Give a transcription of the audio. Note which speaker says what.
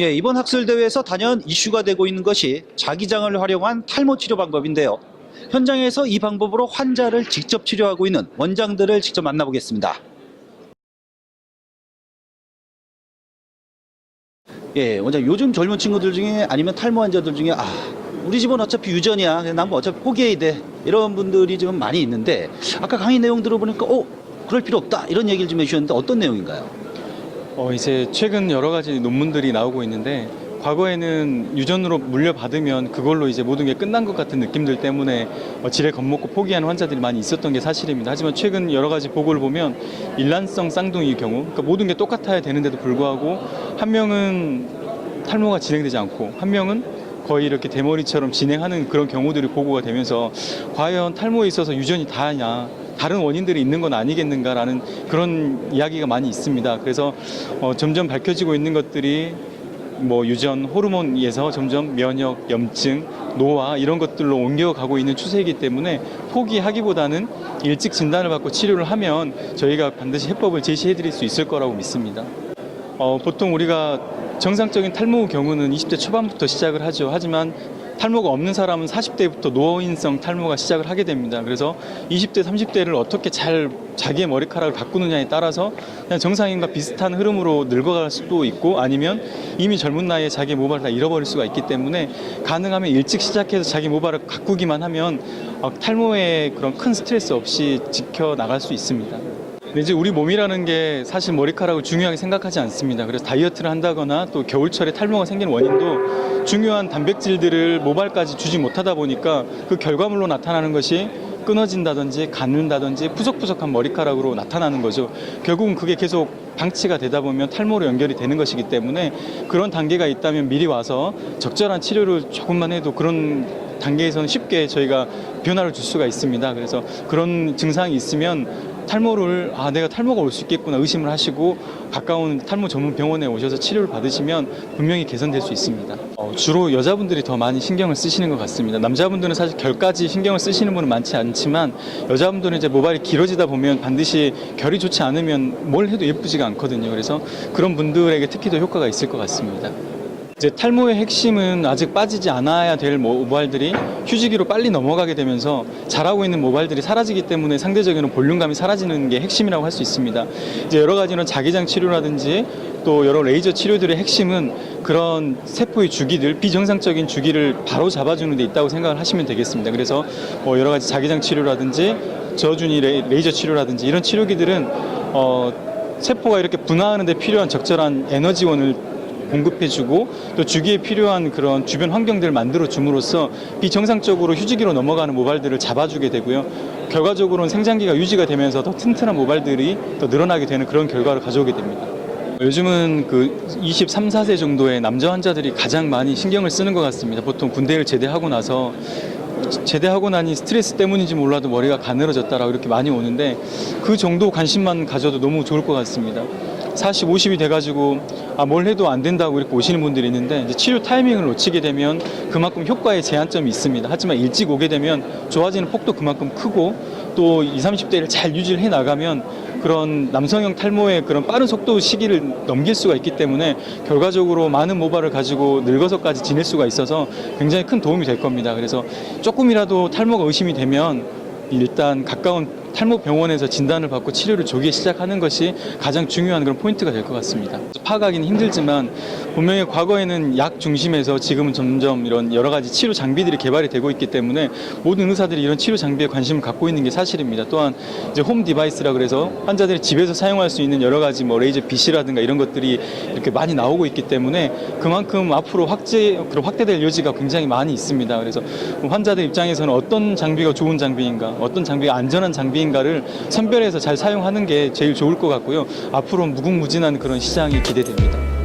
Speaker 1: 예, 이번 학술대회에서 단연 이슈가 되고 있는 것이 자기장을 활용한 탈모 치료 방법인데요. 현장에서 이 방법으로 환자를 직접 치료하고 있는 원장들을 직접 만나보겠습니다. 예, 원장, 요즘 젊은 친구들 중에 아니면 탈모 환자들 중에 우리 집은 어차피 유전이야. 그냥 난 뭐 어차피 포기해야 돼. 이런 분들이 지금 많이 있는데 아까 강의 내용 들어보니까 그럴 필요 없다. 이런 얘기를 좀 해주셨는데 어떤 내용인가요?
Speaker 2: 이제 최근 여러 가지 논문들이 나오고 있는데 과거에는 유전으로 물려받으면 그걸로 이제 모든 게 끝난 것 같은 느낌들 때문에 지레 겁먹고 포기하는 환자들이 많이 있었던 게 사실입니다. 하지만 최근 여러 가지 보고를 보면 일란성 쌍둥이의 경우, 그러니까 모든 게 똑같아야 되는데도 불구하고 한 명은 탈모가 진행되지 않고 한 명은 거의 이렇게 대머리처럼 진행하는 그런 경우들이 보고가 되면서 과연 탈모에 있어서 유전이 다냐, 다른 원인들이 있는 건 아니겠는가라는 그런 이야기가 많이 있습니다. 그래서 점점 밝혀지고 있는 것들이 뭐 유전, 호르몬에서 점점 면역, 염증, 노화 이런 것들로 옮겨가고 있는 추세이기 때문에 포기하기보다는 일찍 진단을 받고 치료를 하면 저희가 반드시 해법을 제시해 드릴 수 있을 거라고 믿습니다. 보통 우리가 정상적인 탈모 경우는 20대 초반부터 시작을 하죠. 하지만 탈모가 없는 사람은 40대부터 노인성 탈모가 시작을 하게 됩니다. 그래서 20대, 30대를 어떻게 잘 자기의 머리카락을 가꾸느냐에 따라서 그냥 정상인과 비슷한 흐름으로 늙어갈 수도 있고 아니면 이미 젊은 나이에 자기 모발을 다 잃어버릴 수가 있기 때문에 가능하면 일찍 시작해서 자기 모발을 가꾸기만 하면 탈모에 그런 큰 스트레스 없이 지켜나갈 수 있습니다. 근데 이제 우리 몸이라는 게 사실 머리카락을 중요하게 생각하지 않습니다. 그래서 다이어트를 한다거나 또 겨울철에 탈모가 생기는 원인도 중요한 단백질들을 모발까지 주지 못하다 보니까 그 결과물로 나타나는 것이 끊어진다든지 가는다든지 푸석푸석한 머리카락으로 나타나는 거죠. 결국은 그게 계속 방치가 되다 보면 탈모로 연결이 되는 것이기 때문에 그런 단계가 있다면 미리 와서 적절한 치료를 조금만 해도 그런 단계에서는 쉽게 저희가 변화를 줄 수가 있습니다. 그래서 그런 증상이 있으면 탈모를 내가 탈모가 올 수 있겠구나 의심을 하시고 가까운 탈모 전문 병원에 오셔서 치료를 받으시면 분명히 개선될 수 있습니다. 주로 여자분들이 더 많이 신경을 쓰시는 것 같습니다. 남자분들은 사실 결까지 신경을 쓰시는 분은 많지 않지만 여자분들은 이제 모발이 길어지다 보면 반드시 결이 좋지 않으면 뭘 해도 예쁘지가 않거든요. 그래서 그런 분들에게 특히 더 효과가 있을 것 같습니다. 이제 탈모의 핵심은 아직 빠지지 않아야 될 모발들이 휴지기로 빨리 넘어가게 되면서 자라고 있는 모발들이 사라지기 때문에 상대적인 볼륨감이 사라지는 게 핵심이라고 할 수 있습니다. 이제 여러 가지는 자기장 치료라든지 또 여러 레이저 치료들의 핵심은 그런 세포의 주기들, 비정상적인 주기를 바로 잡아주는 데 있다고 생각을 하시면 되겠습니다. 그래서 여러 가지 자기장 치료라든지 저준위 레이저 치료라든지 이런 치료기들은 세포가 이렇게 분화하는 데 필요한 적절한 에너지원을 공급해주고 또 주기에 필요한 그런 주변 환경들을 만들어줌으로써 비정상적으로 휴지기로 넘어가는 모발들을 잡아주게 되고요. 결과적으로는 생장기가 유지가 되면서 더 튼튼한 모발들이 더 늘어나게 되는 그런 결과를 가져오게 됩니다. 요즘은 그 23, 4세 정도의 남자 환자들이 가장 많이 신경을 쓰는 것 같습니다. 보통 군대를 제대하고 나니 스트레스 때문인지 몰라도 머리가 가늘어졌다라고 이렇게 많이 오는데 그 정도 관심만 가져도 너무 좋을 것 같습니다. 40, 50이 돼가지고 뭘 해도 안 된다고 이렇게 오시는 분들이 있는데 이제 치료 타이밍을 놓치게 되면 그만큼 효과에 제한점이 있습니다. 하지만 일찍 오게 되면 좋아지는 폭도 그만큼 크고 또 20, 30대를 잘 유지를 해 나가면 그런 남성형 탈모의 그런 빠른 속도 시기를 넘길 수가 있기 때문에 결과적으로 많은 모발을 가지고 늙어서까지 지낼 수가 있어서 굉장히 큰 도움이 될 겁니다. 그래서 조금이라도 탈모가 의심이 되면 일단 가까운 탈모 병원에서 진단을 받고 치료를 조기에 시작하는 것이 가장 중요한 그런 포인트가 될 것 같습니다. 파악하기는 힘들지만 분명히 과거에는 약 중심에서 지금은 점점 이런 여러 가지 치료 장비들이 개발이 되고 있기 때문에 모든 의사들이 이런 치료 장비에 관심을 갖고 있는 게 사실입니다. 또한 이제 홈 디바이스라 그래서 환자들이 집에서 사용할 수 있는 여러 가지 뭐 레이저 빛이라든가 이런 것들이 이렇게 많이 나오고 있기 때문에 그만큼 앞으로 확대될 여지가 굉장히 많이 있습니다. 그래서 환자들 입장에서는 어떤 장비가 좋은 장비인가, 어떤 장비가 안전한 장비인가를 선별해서 잘 사용하는 게 제일 좋을 것 같고요. 앞으로 무궁무진한 그런 시장이 기대됩니다.